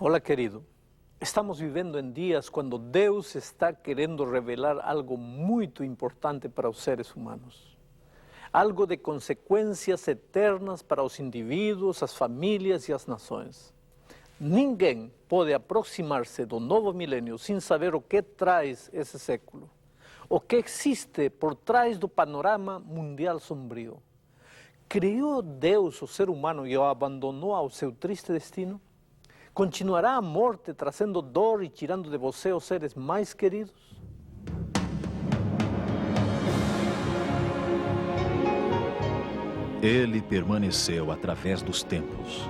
Hola, querido. Estamos vivendo em dias quando Deus está querendo revelar algo muito importante para os seres humanos. Algo de consequências eternas para os indivíduos, as famílias e as nações. Ninguém pode aproximar-se do novo milênio sem saber o que traz esse século. O que existe por trás do panorama mundial sombrio. Criou Deus o ser humano e o abandonou ao seu triste destino? Continuará a morte trazendo dor e tirando de você os seres mais queridos? Ele permaneceu através dos tempos.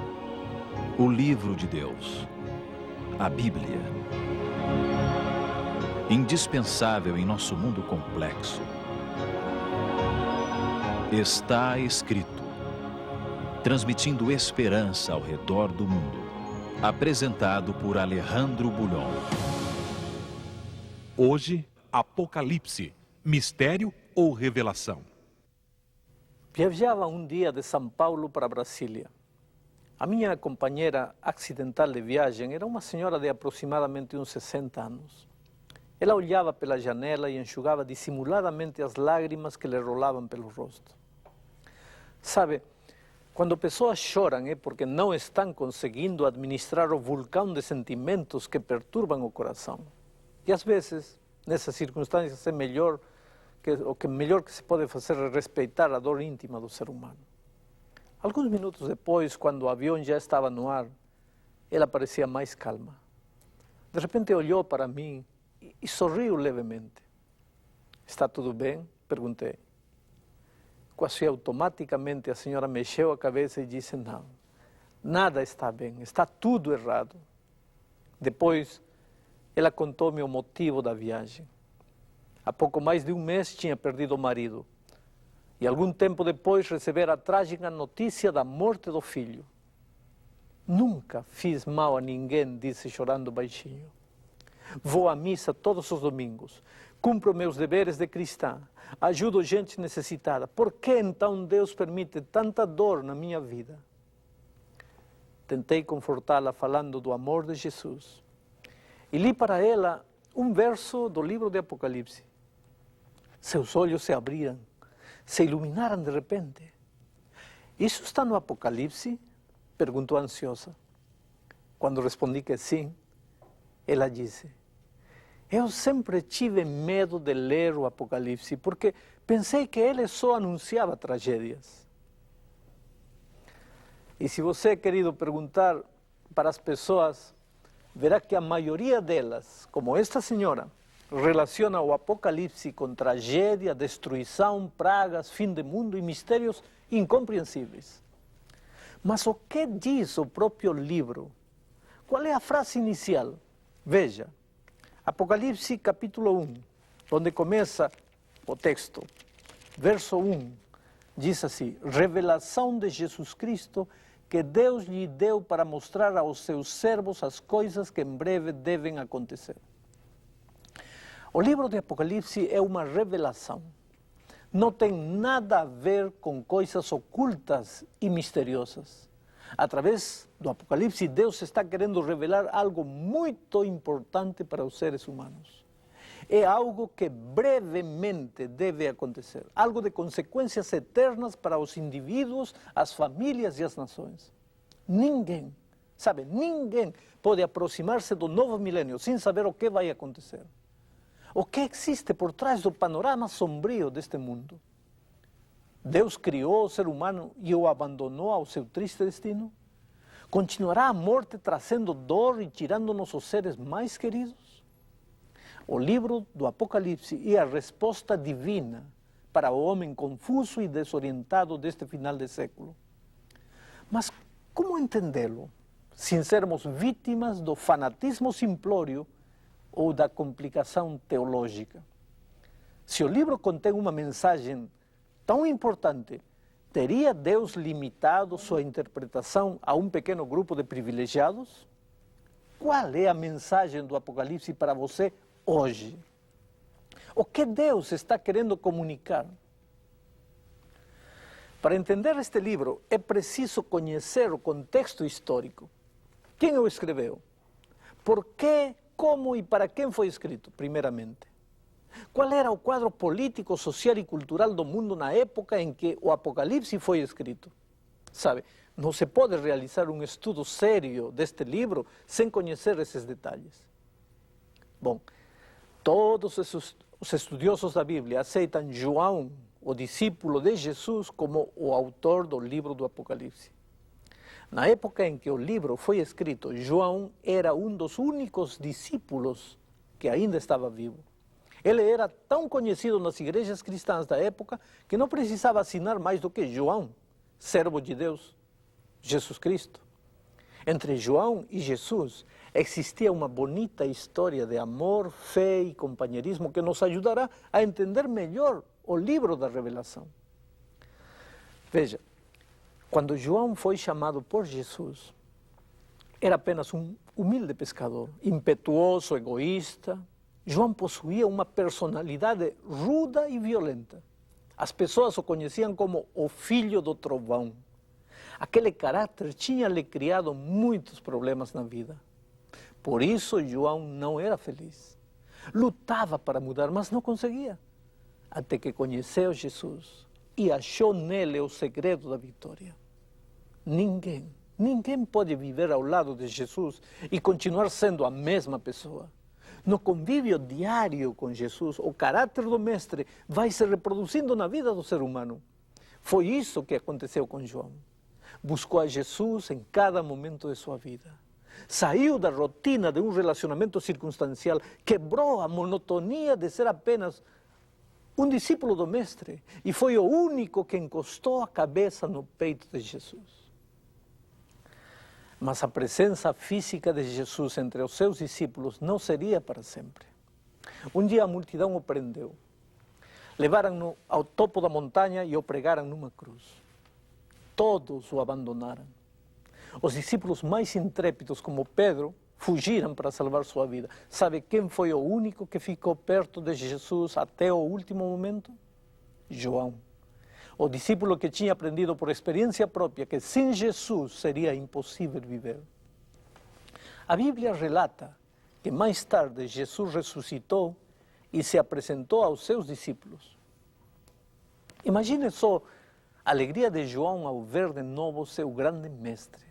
O livro de Deus, a Bíblia. Indispensável em nosso mundo complexo. Está escrito, transmitindo esperança ao redor do mundo. Apresentado por Alejandro Bulhon. Hoje, Apocalipse, mistério ou revelação? Viajava um dia de São Paulo para Brasília. A minha companheira acidental de viagem era uma senhora de aproximadamente uns 60 anos. Ela olhava pela janela e enxugava dissimuladamente as lágrimas que lhe rolavam pelo rosto. Sabe, quando pessoas choram é porque não estão conseguindo administrar o vulcão de sentimentos que perturbam o coração. E às vezes, nessas circunstâncias, o que melhor que se pode fazer é respeitar a dor íntima do ser humano. Alguns minutos depois, quando o avião já estava no ar, ela parecia mais calma. De repente olhou para mim e sorriu levemente. "Está tudo bem?" perguntei. Quase automaticamente a senhora mexeu a cabeça e disse: "Não, nada está bem, está tudo errado." Depois, ela contou-me o motivo da viagem. Há pouco mais de um mês tinha perdido o marido. E algum tempo depois recebera a trágica notícia da morte do filho. "Nunca fiz mal a ninguém", disse chorando baixinho. "Vou à missa todos os domingos. Cumpro meus deveres de cristã. Ajudo gente necessitada. Por que então Deus permite tanta dor na minha vida?" Tentei confortá-la falando do amor de Jesus. E li para ela um verso do livro de Apocalipse. Seus olhos se abriram, se iluminaram de repente. "Isso está no Apocalipse?" perguntou ansiosa. Quando respondi que sim, ela disse: "Eu sempre tive medo de ler o Apocalipse, porque pensei que ele só anunciava tragédias." E se você, querido, perguntar para as pessoas, verá que a maioria delas, como esta senhora, relaciona o Apocalipse com tragédia, destruição, pragas, fim do mundo e mistérios incompreensíveis. Mas o que diz o próprio livro? Qual é a frase inicial? Veja, Apocalipse capítulo 1, onde começa o texto. Verso 1, diz assim: "Revelação de Jesus Cristo, que Deus lhe deu para mostrar aos seus servos as coisas que em breve devem acontecer." O livro de Apocalipse é uma revelação. Não tem nada a ver com coisas ocultas e misteriosas. Através do Apocalipse, Deus está querendo revelar algo muito importante para os seres humanos. É algo que brevemente deve acontecer. Algo de consequências eternas para os indivíduos, as famílias e as nações. Ninguém pode aproximar-se do novo milênio sem saber o que vai acontecer. O que existe por trás do panorama sombrio deste mundo? Deus criou o ser humano e o abandonou ao seu triste destino? Continuará a morte trazendo dor e tirando-nos os seres mais queridos? O livro do Apocalipse é a resposta divina para o homem confuso e desorientado deste final de século. Mas como entendê-lo, sem sermos vítimas do fanatismo simplório ou da complicação teológica? Se o livro contém uma mensagem tão importante, teria Deus limitado sua interpretação a um pequeno grupo de privilegiados? Qual é a mensagem do Apocalipse para você hoje? O que Deus está querendo comunicar? Para entender este livro, é preciso conhecer o contexto histórico. Quem o escreveu? Por quê, como e para quem foi escrito, primeiramente? Qual era o quadro político, social e cultural do mundo na época em que o Apocalipse foi escrito? Sabe, não se pode realizar um estudo sério deste livro sem conhecer esses detalhes. Bom, todos os estudiosos da Bíblia aceitam João, o discípulo de Jesus, como o autor do livro do Apocalipse. Na época em que o livro foi escrito, João era um dos únicos discípulos que ainda estava vivo. Ele era tão conhecido nas igrejas cristãs da época que não precisava assinar mais do que João, servo de Deus, Jesus Cristo. Entre João e Jesus existia uma bonita história de amor, fé e companheirismo que nos ajudará a entender melhor o livro da Revelação. Veja, quando João foi chamado por Jesus, era apenas um humilde pescador, impetuoso, egoísta. João possuía uma personalidade ruda e violenta. As pessoas o conheciam como o filho do trovão. Aquele caráter tinha lhe criado muitos problemas na vida. Por isso, João não era feliz. Lutava para mudar, mas não conseguia. Até que conheceu Jesus e achou nele o segredo da vitória. Ninguém pode viver ao lado de Jesus e continuar sendo a mesma pessoa. No convívio diário com Jesus, o caráter do Mestre vai se reproduzindo na vida do ser humano. Foi isso que aconteceu com João. Buscou a Jesus em cada momento de sua vida. Saiu da rotina de um relacionamento circunstancial, quebrou a monotonia de ser apenas um discípulo do Mestre e foi o único que encostou a cabeça no peito de Jesus. Mas a presença física de Jesus entre os seus discípulos não seria para sempre. Um dia a multidão o prendeu. Levaram-no ao topo da montanha e o pregaram numa cruz. Todos o abandonaram. Os discípulos mais intrépidos, como Pedro, fugiram para salvar sua vida. Sabe quem foi o único que ficou perto de Jesus até o último momento? João. O discípulo que tinha aprendido por experiência própria que sem Jesus seria impossível viver. A Bíblia relata que mais tarde Jesus ressuscitou e se apresentou aos seus discípulos. Imagine só a alegria de João ao ver de novo seu grande mestre.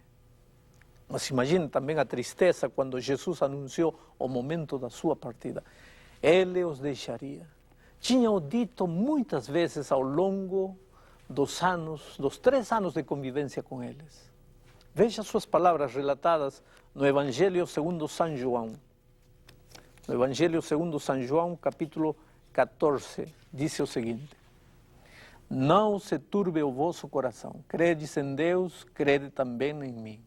Mas imagine também a tristeza quando Jesus anunciou o momento da sua partida. Ele os deixaria. Tinha-o dito muitas vezes ao longo dos 3 anos de convivência com eles. Veja suas palavras relatadas no Evangelho segundo São João. No Evangelho segundo São João, capítulo 14, diz o seguinte: Não se turbe o vosso coração. Credes em Deus, crede também em mim.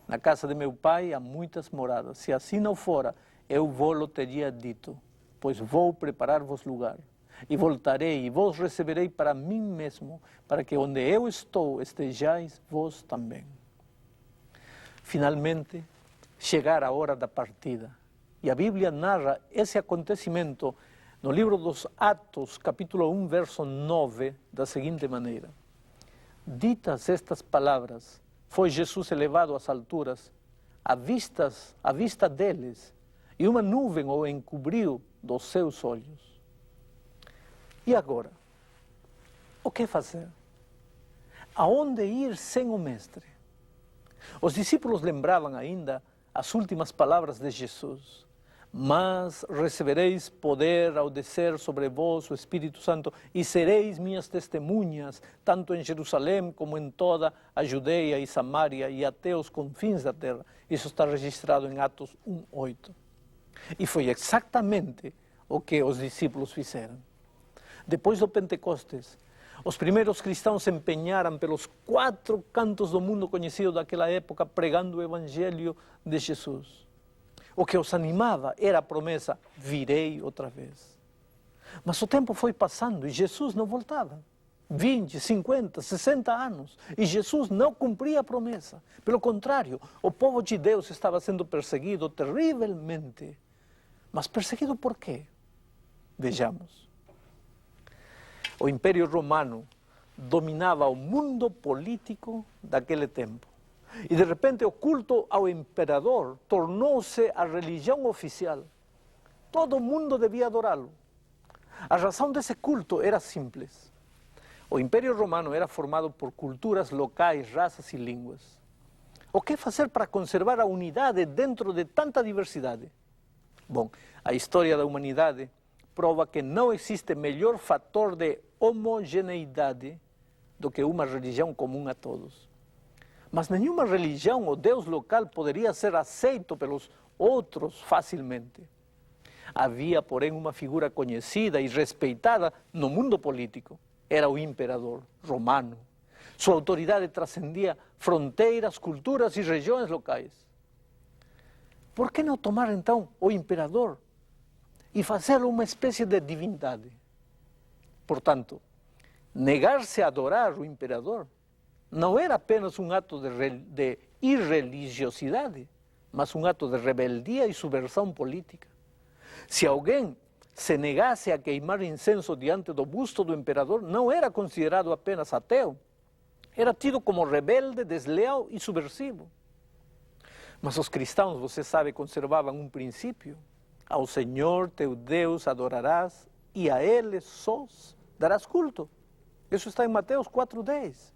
Na casa de meu pai há muitas moradas. Se assim não fora, eu vou-lo teria dito, pois vou preparar-vos lugar. E voltarei e vos receberei para mim mesmo, para que onde eu estou estejais vós também. Finalmente, chegara a hora da partida. E a Bíblia narra esse acontecimento no livro dos Atos, capítulo 1, verso 9, da seguinte maneira: Ditas estas palavras, foi Jesus elevado às alturas, à vista deles, e uma nuvem o encobriu dos seus olhos. E agora? O que fazer? Aonde ir sem o Mestre? Os discípulos lembravam ainda as últimas palavras de Jesus. Mas recebereis poder ao descer sobre vós o Espírito Santo e sereis minhas testemunhas, tanto em Jerusalém como em toda a Judeia e Samaria e até os confins da terra. Isso está registrado em Atos 1:8. E foi exatamente o que os discípulos fizeram. Depois do Pentecostes, os primeiros cristãos se empenharam pelos 4 cantos do mundo conhecido daquela época, pregando o Evangelho de Jesus. O que os animava era a promessa: virei outra vez. Mas o tempo foi passando e Jesus não voltava. 20, 50, 60 anos. E Jesus não cumpria a promessa. Pelo contrário, o povo de Deus estava sendo perseguido terrivelmente. Mas perseguido por quê? Vejamos. O Império Romano dominava o mundo político daquele tempo. E de repente o culto ao imperador tornou-se a religião oficial. Todo mundo devia adorá-lo. A razão desse culto era simples. O Império Romano era formado por culturas locais, raças e línguas. O que fazer para conservar a unidade dentro de tanta diversidade? Bom, a história da humanidade prova que não existe melhor fator de homogeneidade do que uma religião comum a todos. Mas nenhuma religião ou Deus local poderia ser aceito pelos outros facilmente. Havia, porém, uma figura conhecida e respeitada no mundo político. Era o imperador romano. Sua autoridade transcendia fronteiras, culturas e regiões locais. Por que não tomar, então, o imperador e fazê-lo uma espécie de divindade? Portanto, negar-se a adorar o imperador não era apenas um ato de irreligiosidade, mas um ato de rebeldia e subversão política. Se alguém se negasse a queimar incenso diante do busto do imperador, não era considerado apenas ateu, era tido como rebelde, desleal e subversivo. Mas os cristãos, você sabe, conservavam um princípio: ao Senhor teu Deus adorarás e a Ele sós darás culto. Isso está em Mateus 4:10.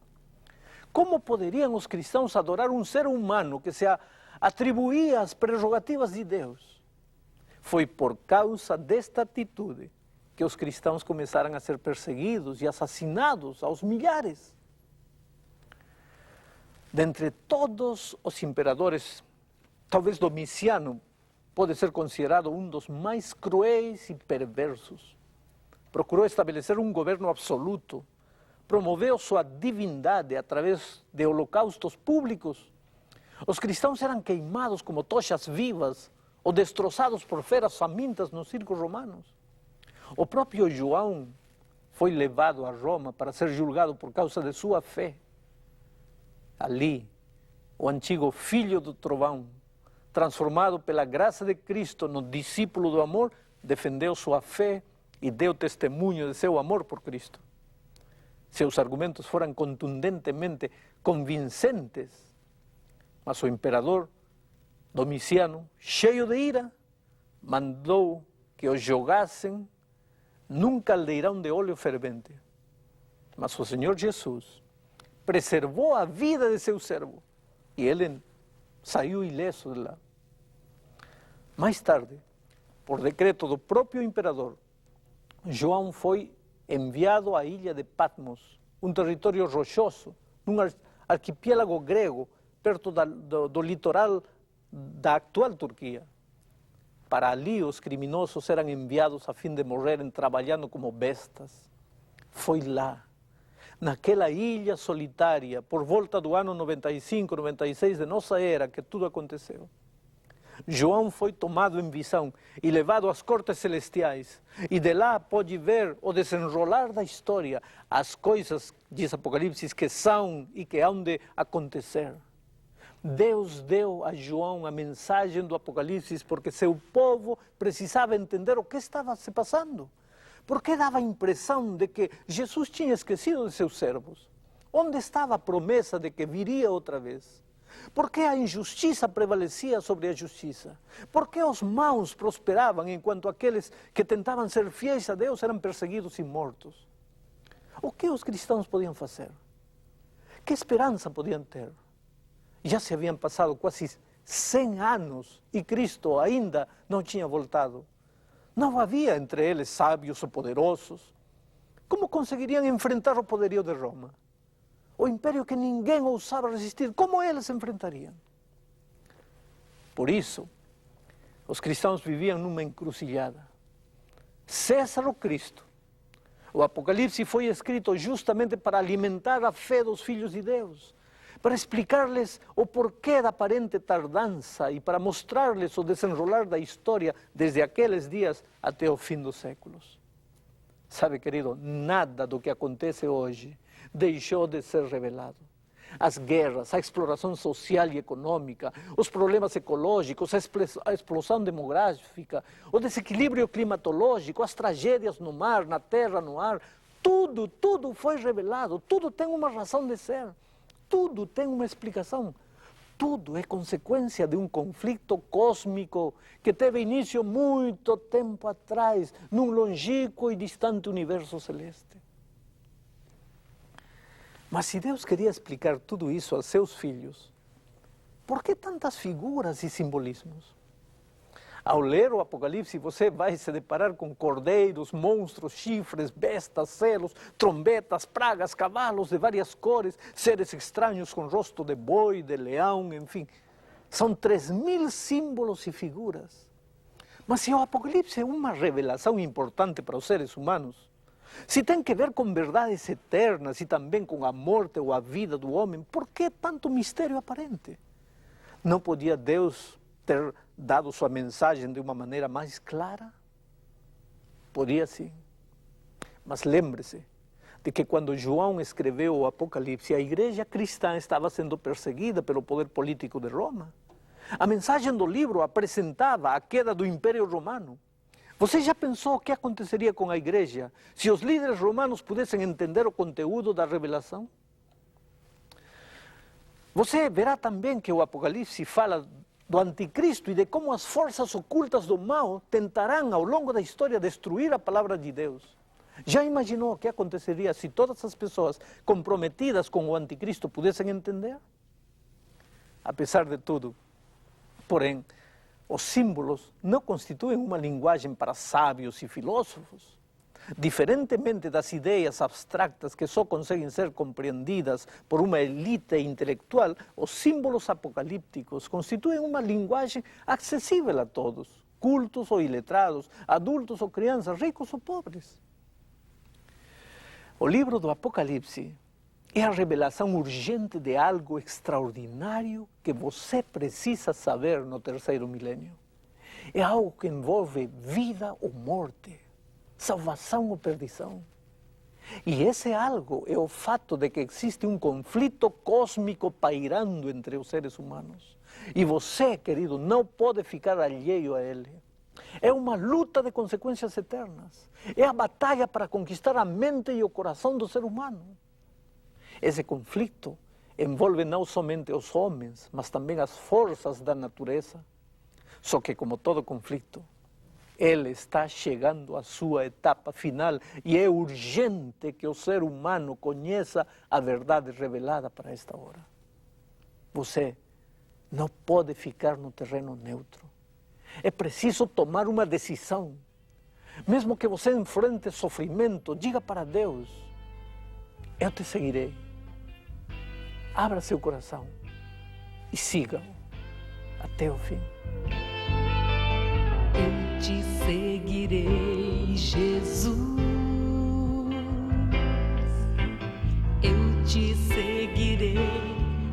Como poderiam os cristãos adorar um ser humano que se atribuía as prerrogativas de Deus? Foi por causa desta atitude que os cristãos começaram a ser perseguidos e assassinados aos milhares. Dentre todos os imperadores, talvez Domiciano pode ser considerado um dos mais cruéis e perversos. Procurou estabelecer um governo absoluto, promoveu sua divindade através de holocaustos públicos. Os cristãos eram queimados como tochas vivas ou destroçados por feras famintas nos circos romanos. O próprio João foi levado a Roma para ser julgado por causa de sua fé. Ali, o antigo filho do trovão, transformado pela graça de Cristo no discípulo do amor, defendeu sua fé e deu testemunho de seu amor por Cristo. Seus argumentos foram contundentemente convincentes, mas o imperador Domiciano, cheio de ira, mandou que os jogassem num caldeirão de óleo fervente. Mas o Senhor Jesus preservou a vida de seu servo e ele saiu ileso de lá. Mais tarde, por decreto do próprio imperador, João foi enviado à ilha de Patmos, um território rochoso, num arquipiélago grego, perto do litoral da atual Turquia. Para ali os criminosos eram enviados a fim de morrerem trabalhando como bestas. Foi lá, naquela ilha solitária, por volta do ano 95, 96 de nossa era, que tudo aconteceu. João foi tomado em visão e levado às cortes celestiais, e de lá pôde ver o desenrolar da história, as coisas, diz Apocalipse, que são e que hão de acontecer. Deus deu a João a mensagem do Apocalipse porque seu povo precisava entender o que estava se passando. Porque dava a impressão de que Jesus tinha esquecido de seus servos. Onde estava a promessa de que viria outra vez? Por que a injustiça prevalecia sobre a justiça? Por que os maus prosperavam enquanto aqueles que tentavam ser fiéis a Deus eram perseguidos e mortos? O que os cristãos podiam fazer? Que esperança podiam ter? Já se haviam passado quase 100 anos e Cristo ainda não tinha voltado. Não havia entre eles sábios ou poderosos. Como conseguiriam enfrentar o poderio de Roma? O império que ninguém ousava resistir, como eles enfrentariam? Por isso, os cristãos viviam numa encruzilhada. César ou Cristo? O Apocalipse foi escrito justamente para alimentar a fé dos filhos de Deus, para explicar-lhes o porquê da aparente tardança e para mostrar-lhes o desenrolar da história desde aqueles dias até o fim dos séculos. Sabe, querido, nada do que acontece hoje deixou de ser revelado. As guerras, a exploração social e econômica, os problemas ecológicos, a explosão demográfica, o desequilíbrio climatológico, as tragédias no mar, na terra, no ar, tudo foi revelado, tudo tem uma razão de ser. Tudo tem uma explicação. tudo é consequência de um conflito cósmico que teve início muito tempo atrás, num longínquo e distante universo celeste. Mas se Deus queria explicar tudo isso aos seus filhos, por que tantas figuras e simbolismos? Ao ler o Apocalipse, você vai se deparar com cordeiros, monstros, chifres, bestas, selos, trombetas, pragas, cavalos de várias cores, seres estranhos com rosto de boi, de leão, enfim. São 3.000 símbolos e figuras. Mas se o Apocalipse é uma revelação importante para os seres humanos, se tem que ver com verdades eternas e também com a morte ou a vida do homem, por que tanto mistério aparente? Não podia Deus ter dado sua mensagem de uma maneira mais clara? Podia sim. Mas lembre-se de que quando João escreveu o Apocalipse, a igreja cristã estava sendo perseguida pelo poder político de Roma. A mensagem do livro apresentava a queda do Império Romano. Você já pensou o que aconteceria com a igreja se os líderes romanos pudessem entender o conteúdo da revelação? Você verá também que o Apocalipse fala do anticristo e de como as forças ocultas do mal tentarão ao longo da história destruir a palavra de Deus. Já imaginou o que aconteceria se todas as pessoas comprometidas com o anticristo pudessem entender? Apesar de tudo, porém, os símbolos não constituem uma linguagem para sábios e filósofos. Diferentemente das ideias abstractas que só conseguem ser compreendidas por uma elite intelectual, os símbolos apocalípticos constituem uma linguagem acessível a todos, cultos ou iletrados, adultos ou crianças, ricos ou pobres. O livro do Apocalipse é a revelação urgente de algo extraordinário que você precisa saber no terceiro milênio. É algo que envolve vida ou morte, salvação ou perdição. E esse algo é o fato de que existe um conflito cósmico pairando entre os seres humanos. E você, querido, não pode ficar alheio a ele. É uma luta de consequências eternas. É a batalha para conquistar a mente e o coração do ser humano. Esse conflito envolve não somente os homens, mas também as forças da natureza. Só que, como todo conflito, ele está chegando à sua etapa final e é urgente que o ser humano conheça a verdade revelada para esta hora. Você não pode ficar no terreno neutro. É preciso tomar uma decisão. Mesmo que você enfrente sofrimento, diga para Deus: eu te seguirei. Abra seu coração e siga-o até o fim. Eu te seguirei, Jesus. Eu te seguirei,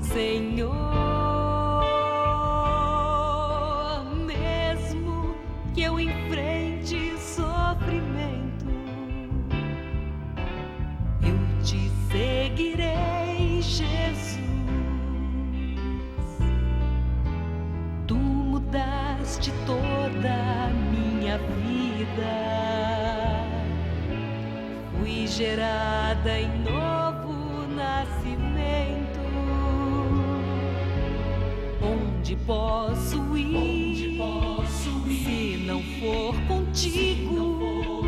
Senhor. Mesmo que eu enfrente sofrimento, eu te seguirei, Jesus. Tu mudaste toda a minha vida. Fui gerada em novo nascimento. Onde posso ir? Se não for contigo,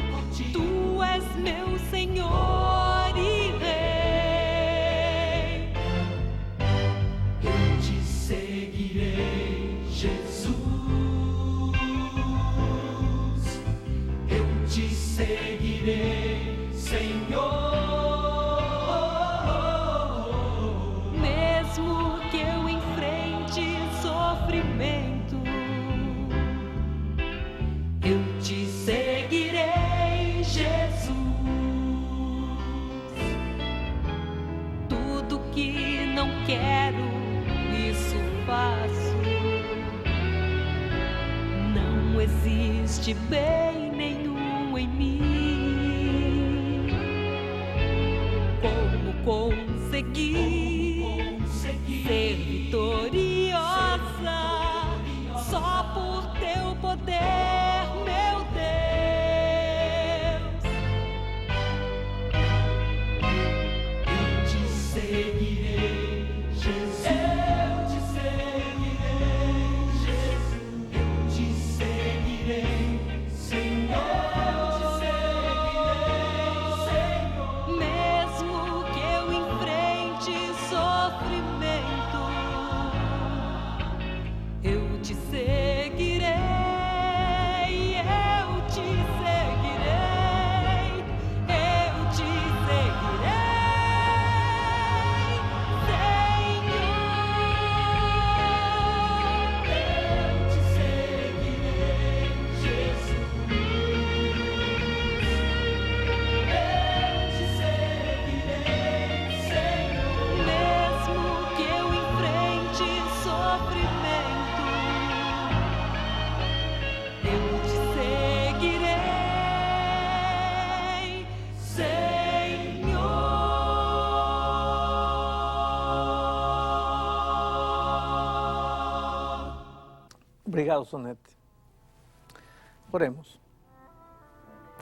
tu és meu Senhor e Rei. Eu te seguirei, Jesus. Eu te seguirei, Senhor. Mesmo que eu enfrente sofrimento, eu te seguirei, Jesus. Tudo que não quero, isso faço. Não existe bem nenhum em mim. Como conseguir ser vitoriosa só por teu poder, meu Deus. Eu te seguirei, Jesus. Eu te seguirei. Obrigado, Sonete. Oremos.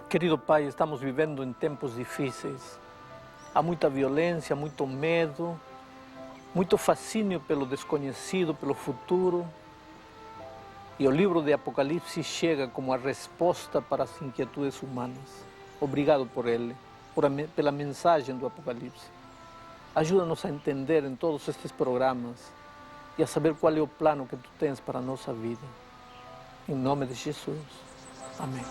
Querido Pai, estamos vivendo em tempos difíceis. Há muita violência, muito medo, muito fascínio pelo desconhecido, pelo futuro. E o livro de Apocalipse chega como a resposta para as inquietudes humanas. Obrigado por ele, pela mensagem do Apocalipse. Ajuda-nos a entender em todos estes programas e a saber qual é o plano que Tu tens para a nossa vida. Em nome de Jesus. Amém.